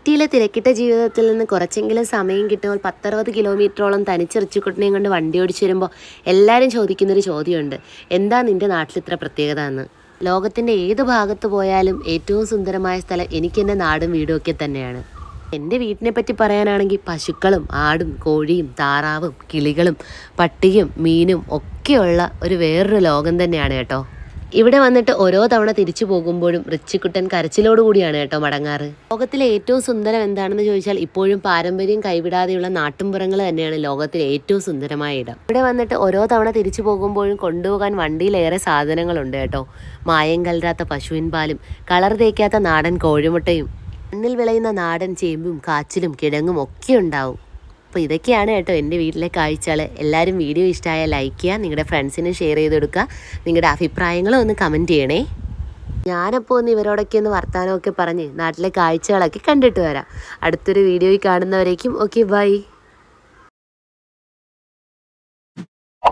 സിറ്റിയിലെ തിരക്കിട്ട ജീവിതത്തിൽ നിന്ന് കുറച്ചെങ്കിലും സമയം കിട്ടുമ്പോൾ 10-60 കിലോമീറ്ററോളം തനിച്ച് റിച്ചുക്കുട്ടനെയും കൊണ്ട് വണ്ടി ഓടിച്ചു വരുമ്പോൾ എല്ലാവരും ചോദിക്കുന്നൊരു ചോദ്യമുണ്ട്, എന്താ നിൻ്റെ നാട്ടിൽ ഇത്ര പ്രത്യേകത എന്ന്. ലോകത്തിൻ്റെ ഏത് ഭാഗത്ത് പോയാലും ഏറ്റവും സുന്ദരമായ സ്ഥലം എനിക്കെൻ്റെ നാടും വീടും ഒക്കെ തന്നെയാണ്. എൻ്റെ വീട്ടിനെ പറ്റി പറയാനാണെങ്കിൽ പശുക്കളും ആടും കോഴിയും താറാവും കിളികളും പട്ടിയും മീനും ഒക്കെയുള്ള ഒരു വേറൊരു ലോകം തന്നെയാണ് കേട്ടോ. ഇവിടെ വന്നിട്ട് ഓരോ തവണ തിരിച്ചു പോകുമ്പോഴും റിച്ചിക്കുട്ടൻ കരച്ചിലോടുകൂടിയാണ് കേട്ടോ മടങ്ങാറ്. ലോകത്തിലെ ഏറ്റവും സുന്ദരം എന്താണെന്ന് ചോദിച്ചാൽ ഇപ്പോഴും പാരമ്പര്യം കൈവിടാതെയുള്ള നാട്ടുംപുറങ്ങൾ തന്നെയാണ് ലോകത്തിലെ ഏറ്റവും സുന്ദരമായ ഇടം. ഇവിടെ വന്നിട്ട് ഓരോ തവണ തിരിച്ചു പോകുമ്പോഴും കൊണ്ടുപോകാൻ വണ്ടിയിലേറെ സാധനങ്ങളുണ്ട് കേട്ടോ. മായം കലരാത്ത പശുവിൻ പാലും കളർ തേക്കാത്ത നാടൻ കോഴിമുട്ടയും മണ്ണിൽ വിളയുന്ന നാടൻ ചേമ്പും കാച്ചിലും കിഴങ്ങും ഒക്കെ ഉണ്ടാവും. അപ്പോൾ ഇതൊക്കെയാണ് കേട്ടോ എൻ്റെ വീട്ടിലെ കാഴ്ചകൾ. എല്ലാവരും വീഡിയോ ഇഷ്ടമായാൽ ലൈക്ക് ചെയ്യുക, നിങ്ങളുടെ ഫ്രണ്ട്സിന് ഷെയർ ചെയ്ത് കൊടുക്കുക, നിങ്ങളുടെ അഭിപ്രായങ്ങളും ഒന്ന് കമൻറ്റ് ചെയ്യണേ. ഞാനപ്പോൾ ഒന്ന് ഇവരോടൊക്കെ ഒന്ന് വർത്തമാനമൊക്കെ പറഞ്ഞ് നാട്ടിലെ കാഴ്ചകളൊക്കെ കണ്ടിട്ട് വരാം. അടുത്തൊരു വീഡിയോയിൽ കാണുന്നവരേക്കും ഓക്കെ ബൈ.